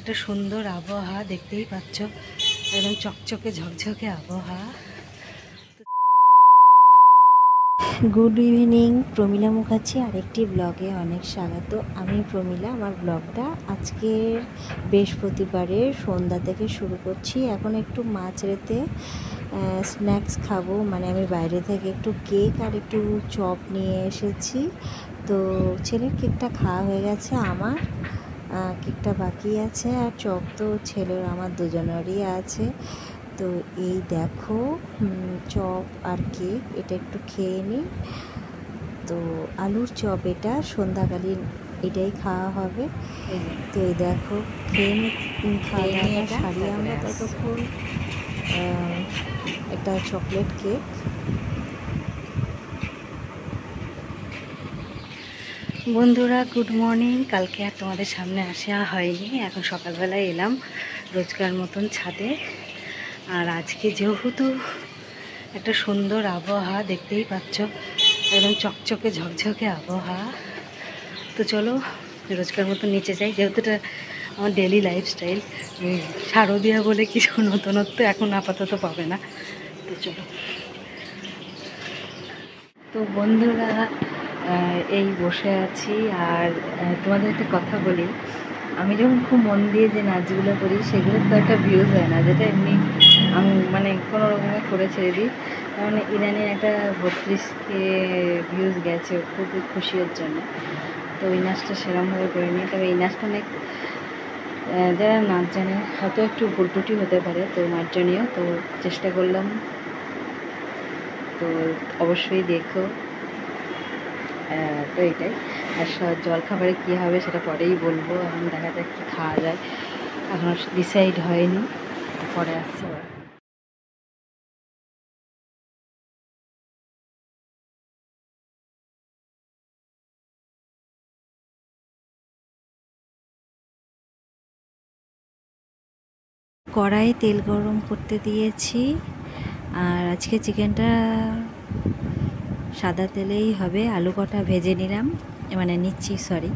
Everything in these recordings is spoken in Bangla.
একটা সুন্দর আবহাওয়া দেখতেই পাচ্ছ, একদম চকচকে ঝকঝকে আবহাওয়া। গুড ইভিনিং, প্রমিলা মুখার্জি আরেকটি ব্লগে অনেক স্বাগত। আমি প্রমিলা। আমার ব্লগটা আজকের বৃহস্পতিবারের সন্ধ্যা থেকে শুরু করছি। এখন একটু মাঝরাতে স্ন্যাক্স খাবো, মানে আমি বাইরে থেকে একটু কেক আর একটু চপ নিয়ে এসেছি। তো ছেলের কেকটা খাওয়া হয়ে গেছে, আমার কেকটা বাকি আছে, আর চপ তো ছেলের আমার দুজনেরই আছে। তো এই দেখো চপ আর কেক, এটা একটু খেয়ে নিই। তো আলুর চপ, এটা সন্ধ্যাকালীন এটাই খাওয়া হবে। তো এই দেখো খেয়ে খাওয়া দাওয়াটা সারিয়ে আমরা ততক্ষণ একটা চকলেট কেক। বন্ধুরা গুড মর্নিং। কালকে আর তোমাদের সামনে আসা হয়নি, এখন সকালবেলায় এলাম রোজকার মতন ছাদে। আর আজকে যেহেতু একটা সুন্দর আবহাওয়া দেখতেই পাচ্ছ, একদম চকচকে ঝকঝকে আবহাওয়া। তো চলো রোজকার মতো নিচে যাই, যেহেতু এটা আমার ডেলি লাইফস্টাইল। শারদীয়া বলে কিছু নতুনত্ব এখন আপাতত পাবে না। তো চলো। তো বন্ধুরা এই বসে আছি, আর তোমাদের একটা কথা বলি, আমি যখন খুব মন দিয়ে যে নাচগুলো করি সেগুলোর তো একটা ভিউজ হয় না, যেটা এমনি আমি মানে কোনো রকমে করে ছেড়ে দিই। মানে ইদানিং একটা 32K ভিউজ গেছে, খুবই খুশি ওর জন্য। তো ওই নাচটা সেরকমভাবে করিনি, তবে এই নাচটা অনেক যারা নাচ জানে হয়তো একটু ভুল ত্রুটি হতে পারে, তো মার্জনীয়, তো চেষ্টা করলাম। তো অবশ্যই দেখো। তো এটাই। আর জলখাবারে কী হবে সেটা পরেই বলবো, এখন দেখা যাক কী খাওয়া যায়, এখন ডিসাইড হয়নি, পরে আসছে। কড়াইয়ে তেল গরম করতে দিয়েছি, আর আজকে চিকেনটা সাদা তেলেই হবে। আলু কটা ভেজে নিলাম, মানে নিচ্ছি সরি।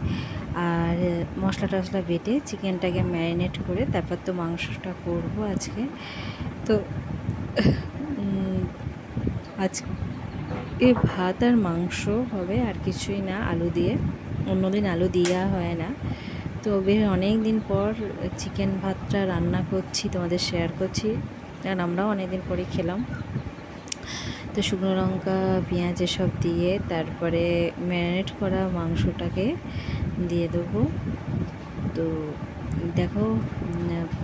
আর মশলা টশলা বেটে চিকেনটাকে ম্যারিনেট করে তারপর তো মাংসটা করব আজকে। তো আজকে ভাত আর মাংস হবে, আর কিছুই না আলু দিয়ে। অন্যদিন আলু দেওয়া হয় না। তো বেশ অনেক দিন পর চিকেন ভাতটা রান্না করছি, তোমাদের শেয়ার করছি, কারণ আমরাও অনেক দিন পরে খেলাম। তো শুকনো লঙ্কা পেঁয়াজ এসব দিয়ে তারপরে ম্যারিনেট করা মাংসটাকে দিয়ে দেবো। তো দেখো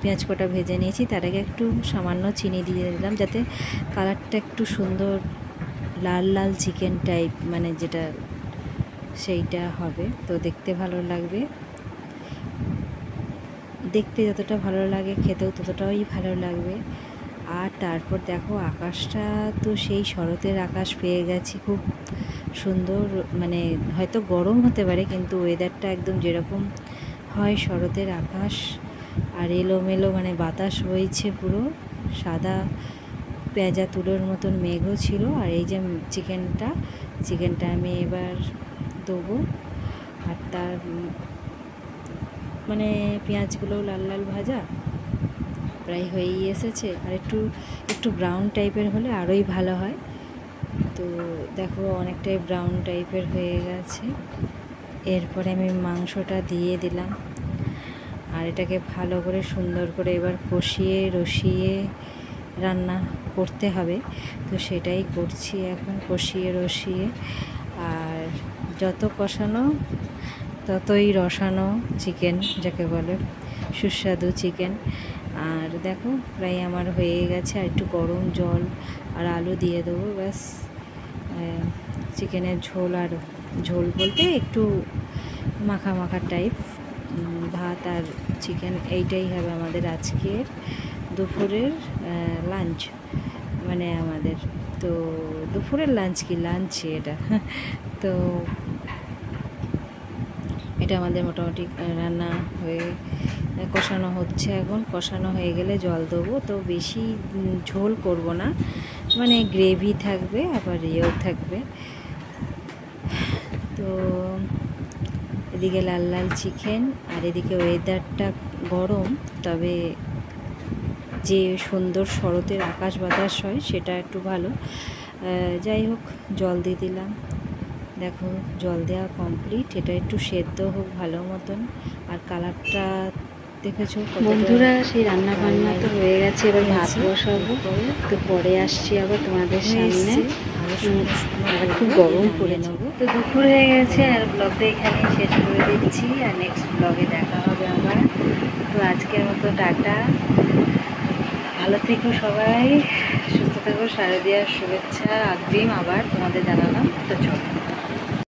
পেঁয়াজ কটা ভেজে নিয়েছি, তার আগে একটু সামান্য চিনি দিয়ে দিলাম, যাতে কালারটা একটু সুন্দর লাল লাল চিকেন টাইপ, মানে যেটা সেইটা হবে, তো দেখতে ভালো লাগবে। দেখতে যতটা ভালো লাগে খেতেও ততটাই ভালো লাগবে। আর তারপর দেখো আকাশটা তো সেই শরতের আকাশ পেয়ে গেছি, খুব সুন্দর। মানে হয়তো গরম হতে পারে, কিন্তু ওয়েদারটা একদম যেরকম হয় শরতের আকাশ, আর এলোমেলো মানে বাতাস বইছে, পুরো সাদা পেঁজা তুলোর মতন মেঘও ছিল। আর এই যে চিকেনটা আমি এবার দেবো, আর তার মানে পেঁয়াজগুলো লাল লাল ভাজা প্রায় হয়েই এসেছে, আর একটু ব্রাউন টাইপের হলে আরোই ভালো হয়। তো দেখো অনেকটাই ব্রাউন টাইপের হয়ে গেছে। এরপরে আমি মাংসটা দিয়ে দিলাম, আর এটাকে ভালো করে সুন্দর করে এবার কষিয়ে রসিয়ে রান্না করতে হবে। তো সেটাই করছি এখন, কষিয়ে রসিয়ে। আর যত কষানো ততই রসানো চিকেন, যাকে বলে সুস্বাদু চিকেন। আর দেখো প্রায় আমার হয়ে গেছে, আর একটু গরম জল আর আলু দিয়ে দেবো, ব্যাস চিকেনের ঝোল। আর ঝোল বলতে একটু মাখা মাখা টাইপ, ভাত আর চিকেন, এইটাই হবে আমাদের আজকের দুপুরের লাঞ্চ, মানে আমাদের তো দুপুরের লাঞ্চ কি লাঞ্চ এটা। তো এটা আমাদের মোটামুটি রান্না হয়ে কষানো হচ্ছে, এখন কষানো হয়ে গেলে জল দেবো। তো বেশি ঝোল করব না, মানে গ্রেভি থাকবে আবার ইয়েও থাকবে। তো এদিকে লাল লাল চিকেন, আর এদিকে ওয়েদারটা গরম, তবে যে সুন্দর শরতের আকাশ বাতাস হয় সেটা একটু ভালো। যাই হোক, জল দিয়ে দিলাম। দেখো জল দেওয়া কমপ্লিট। এটা একটু সেদ্ধ হোক ভালো মতন। আর কালারটা দেখেছো বন্ধুরা, সেই রান্না বান্না তো হয়ে গেছে, এবার ভাত বসাবো। তো পরে আসছি আবার তোমাদের সামনে। খুব গরম পড়েছে, তো দুপুর হয়ে গেছে আর ব্লগটা এখানেই শেষ করে দিচ্ছি। আর নেক্সট ব্লগে দেখা হবে আবার। তো আজকের মতো টাটা, ভালো থেকো সবাই, সুস্থ থেকো। শারদীয়ার শুভেচ্ছা অগ্রিম আবার তোমাদের জানালাম। তো চলো।